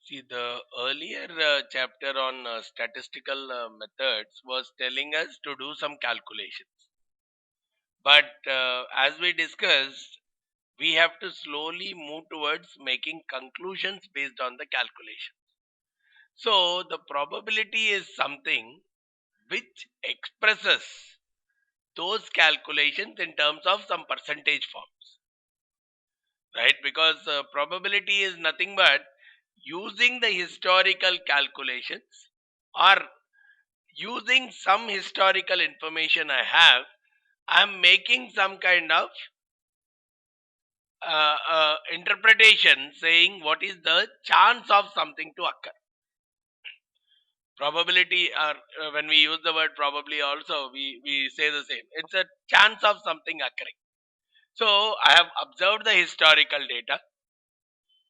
See, the earlier chapter on statistical methods was telling us to do some calculations. But as we discussed, we have to slowly move towards making conclusions based on the calculation. So, the probability is something which expresses those calculations in terms of some percentage forms, right? Because probability is nothing but using the historical calculations or using some historical information I have, I'm making some kind of interpretation saying what is the chance of something to occur. Probability, or when we use the word probably, also we say the same. It's a chance of something occurring. So I have observed the historical data.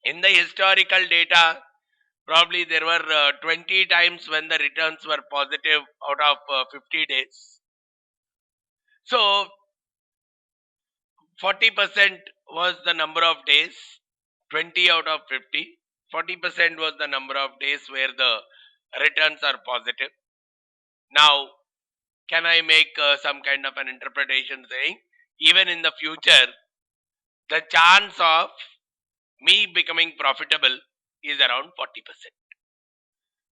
In the historical data, probably there were 20 times when the returns were positive out of 50 days. So 40% was the number of days, 20 out of 50. 40% was the number of days where the returns are positive. Now, can I make some kind of an interpretation saying, even in the future, the chance of me becoming profitable is around 40%.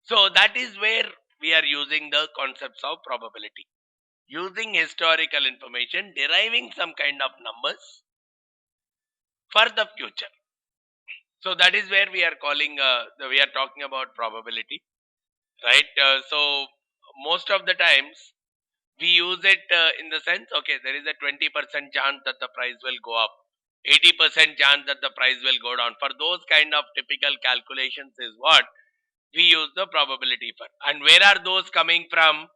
So, that is where we are using the concepts of probability. Using historical information, deriving some kind of numbers for the future. So that is where we are calling, we are talking about probability, right? So most of the times we use it in the sense, okay, there is a 20% chance that the price will go up, 80% chance that the price will go down. For those kind of typical calculations is what we use the probability for. And where are those coming from?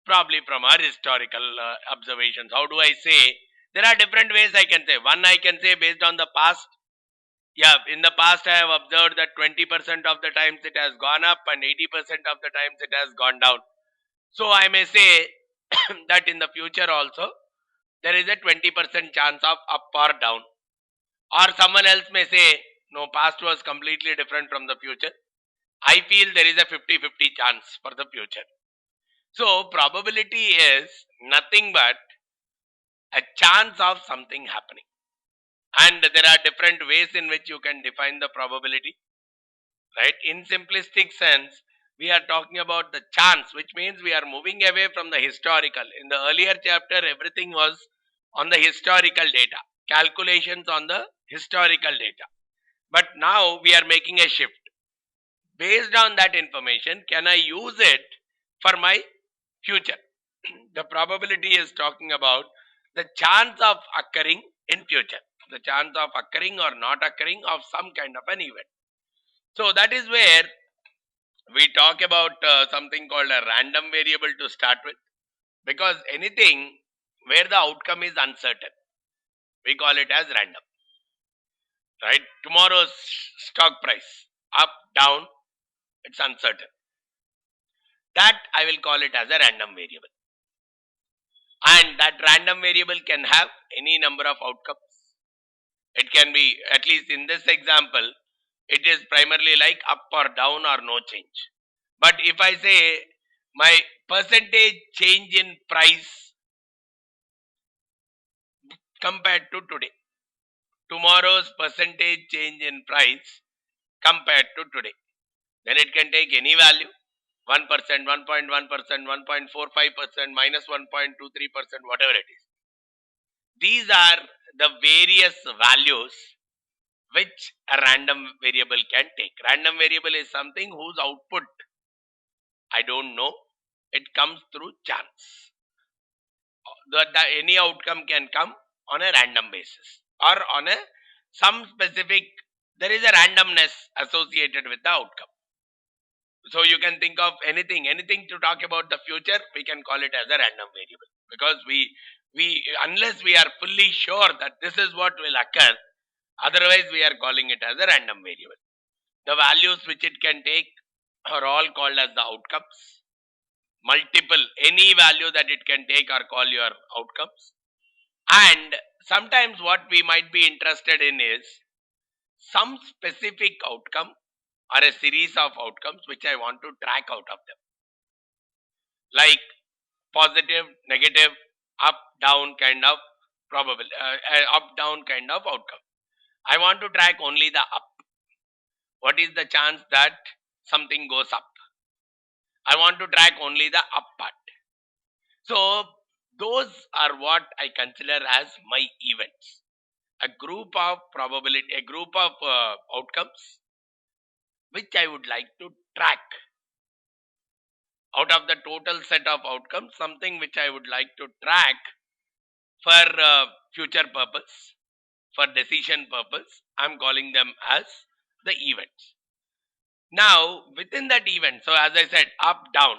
Probably from our historical observations. How do I say? There are different ways I can say. One, I can say based on the past. Yeah, in the past I have observed that 20% of the times it has gone up and 80% of the times it has gone down. So I may say that in the future also there is a 20% chance of up or down. Or someone else may say, no, past was completely different from the future. I feel there is a 50-50 chance for the future. So probability is nothing but a chance of something happening. And there are different ways in which you can define the probability, right? In simplistic sense, we are talking about the chance, which means we are moving away from the historical. In the earlier chapter, everything was on the historical data, calculations on the historical data. But now we are making a shift. Based on that information, can I use it for my future? The probability is talking about the chance of occurring in future, the chance of occurring or not occurring of some kind of an event. So that is where we talk about something called a random variable to start with, because anything where the outcome is uncertain, we call it as random, right? Tomorrow's stock price, up, down, it's uncertain. That I will call it as a random variable. And that random variable can have any number of outcomes. It can be, at least in this example, it is primarily like up or down or no change. But if I say my percentage change in price compared to today, tomorrow's percentage change in price compared to today, then it can take any value, 1%, 1.1%, 1.45%, minus 1.23%, whatever it is. These are the various values which a random variable can take. Random variable is something whose output I don't know. It comes through chance. Any outcome can come on a random basis or on a some specific. There is a randomness associated with the outcome. So you can think of anything to talk about the future. We can call it as a random variable, because we unless we are fully sure that this is what will occur, otherwise we are calling it as a random variable. The values which it can take are all called as the outcomes. Multiple, any value that it can take are called your outcomes. And sometimes what we might be interested in is some specific outcome or a series of outcomes which I want to track out of them, like positive, negative, up, down kind of up, down kind of outcome. I want to track only the up. What is the chance that something goes up? I want to track only the up part. So those are what I consider as my events. A group of probability, a group of outcomes which I would like to track out of the total set of outcomes, something which I would like to track for future purpose, for decision purpose. I'm calling them as the events. Now, within that event, so as I said, up, down,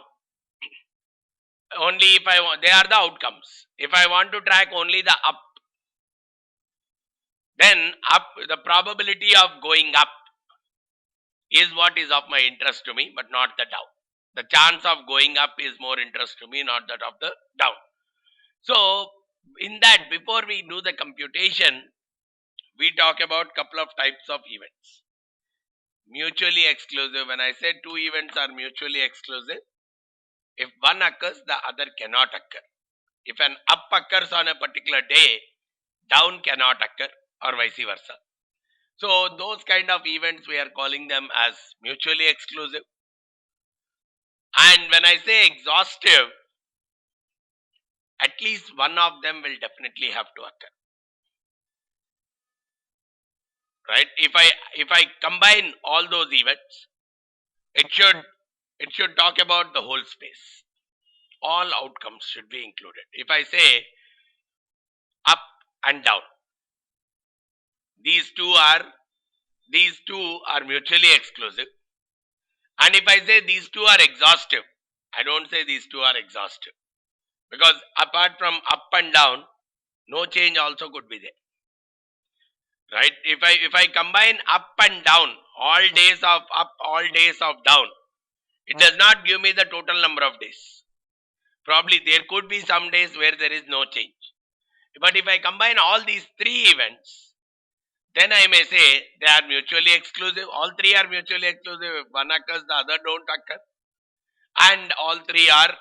only if I want, they are the outcomes. If I want to track only the up, then up, the probability of going up is what is of my interest to me, but not the down. The chance of going up is more interest to me, not that of the down. So, in that, before we do the computation, we talk about couple of types of events. Mutually exclusive. When I say two events are mutually exclusive, if one occurs, the other cannot occur. If an up occurs on a particular day, down cannot occur, or vice versa. So those kind of events, we are calling them as mutually exclusive. And when I say exhaustive, at least one of them will definitely have to occur. Right? If I combine all those events, it should talk about the whole space. All outcomes should be included. If I say up and down, these two are mutually exclusive. And if I say these two are exhaustive, I don't say these two are exhaustive, because apart from up and down, no change also could be there. Right? If I combine up and down, all days of up, all days of down, it does not give me the total number of days. Probably there could be some days where there is no change. But if I combine all these three events, then I may say they are mutually exclusive. All three are mutually exclusive. If one occurs, the other don't occur. And all three are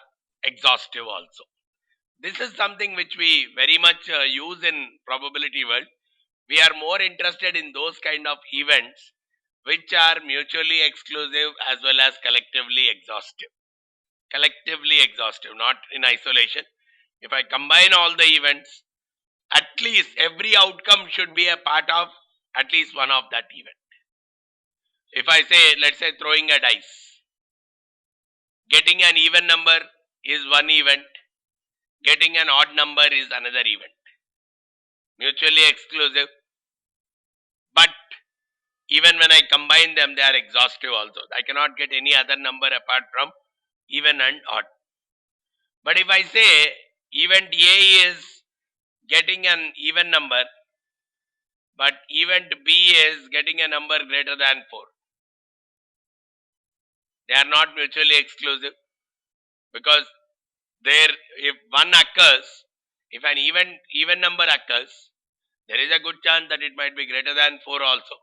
exhaustive also. This is something which we very much use in probability world. We are more interested in those kind of events which are mutually exclusive as well as collectively exhaustive. Collectively exhaustive, not in isolation. If I combine all the events, at least every outcome should be a part of at least one of that event. If I say, let's say throwing a dice, getting an even number is one event, getting an odd number is another event. Mutually exclusive, but even when I combine them, they are exhaustive also. I cannot get any other number apart from even and odd. But if I say event A is getting an even number, but event B is getting a number greater than 4, they are not mutually exclusive, because there, if one occurs, if an even number occurs, there is a good chance that it might be greater than 4 also.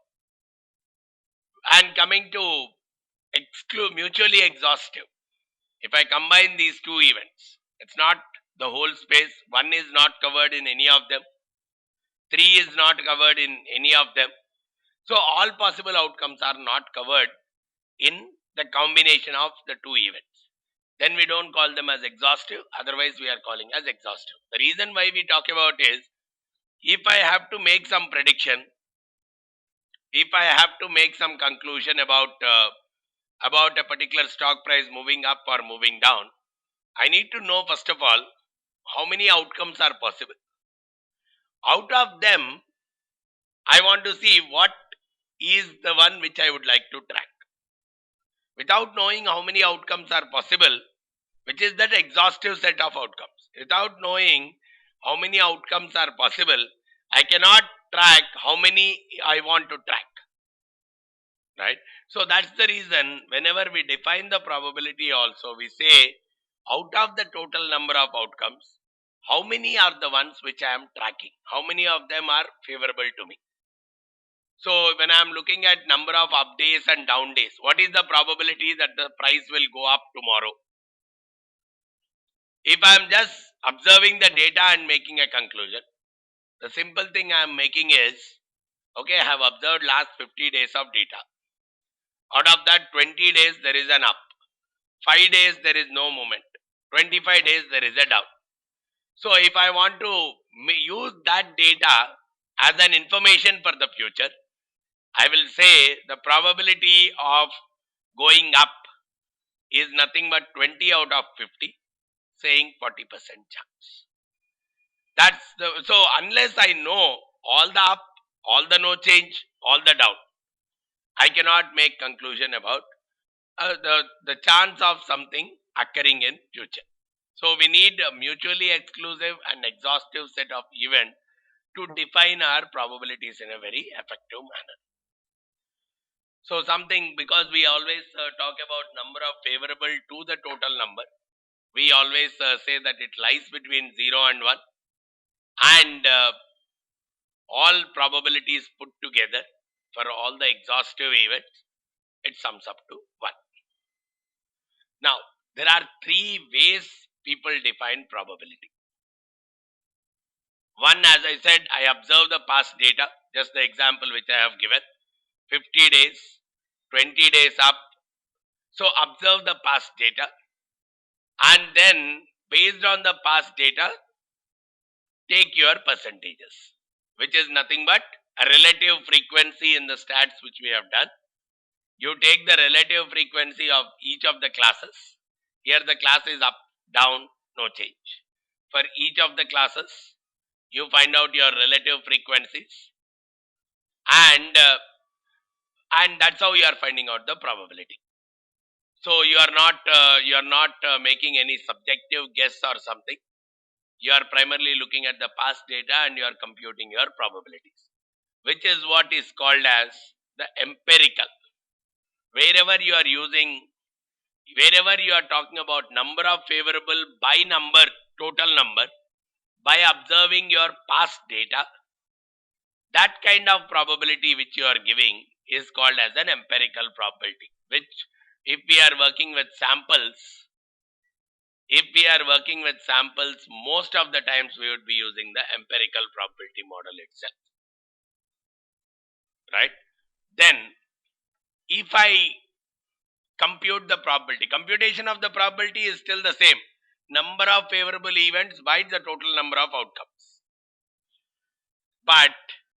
And coming to mutually exhaustive, if I combine these two events, it's not the whole space. 1 is not covered in any of them. 3 is not covered in any of them. So all possible outcomes are not covered in the combination of the two events. Then we don't call them as exhaustive. Otherwise, we are calling as exhaustive. The reason why we talk about is, if I have to make some prediction, if I have to make some conclusion about a particular stock price moving up or moving down, I need to know first of all how many outcomes are possible. Out of them, I want to see what is the one which I would like to track. Without knowing how many outcomes are possible, which is that exhaustive set of outcomes, without knowing how many outcomes are possible, I cannot track how many I want to track. Right? So that's the reason whenever we define the probability also, we say out of the total number of outcomes, how many are the ones which I am tracking? How many of them are favorable to me? So when I am looking at number of up days and down days, what is the probability that the price will go up tomorrow? If I am just observing the data and making a conclusion, the simple thing I am making is, okay, I have observed last 50 days of data. Out of that 20 days there is an up. 5 days there is no movement. 25 days there is a down. So if I want to use that data as an information for the future, I will say the probability of going up is nothing but 20 out of 50, saying 40% chance. That's the, so unless I know all the up, all the no change, all the down, I cannot make conclusion about the chance of something occurring in future. So we need a mutually exclusive and exhaustive set of events to define our probabilities in a very effective manner. So something, because we always talk about number of favorable to the total number, we always say that it lies between 0 and 1, and all probabilities put together for all the exhaustive events, it sums up to 1. Now, there are 3 ways people define probability. One, as I said, I observe the past data, just the example which I have given, 50 days, 20 days up. So observe the past data, and then based on the past data, take your percentages, which is nothing but a relative frequency in the stats which we have done. You take the relative frequency of each of the classes. Here the class is up, down, no change. For each of the classes, you find out your relative frequencies, and that's how you are finding out the probability. So you are not making any subjective guess or something. You are primarily looking at the past data and you are computing your probabilities, which is what is called as the empirical. Wherever you are using, wherever you are talking about number of favorable by number, total number, by observing your past data, that kind of probability which you are giving is called as an empirical probability, which if we are working with samples, most of the times we would be using the empirical probability model itself. Right? Then, if I compute the probability, computation of the probability is still the same. Number of favorable events by the total number of outcomes. But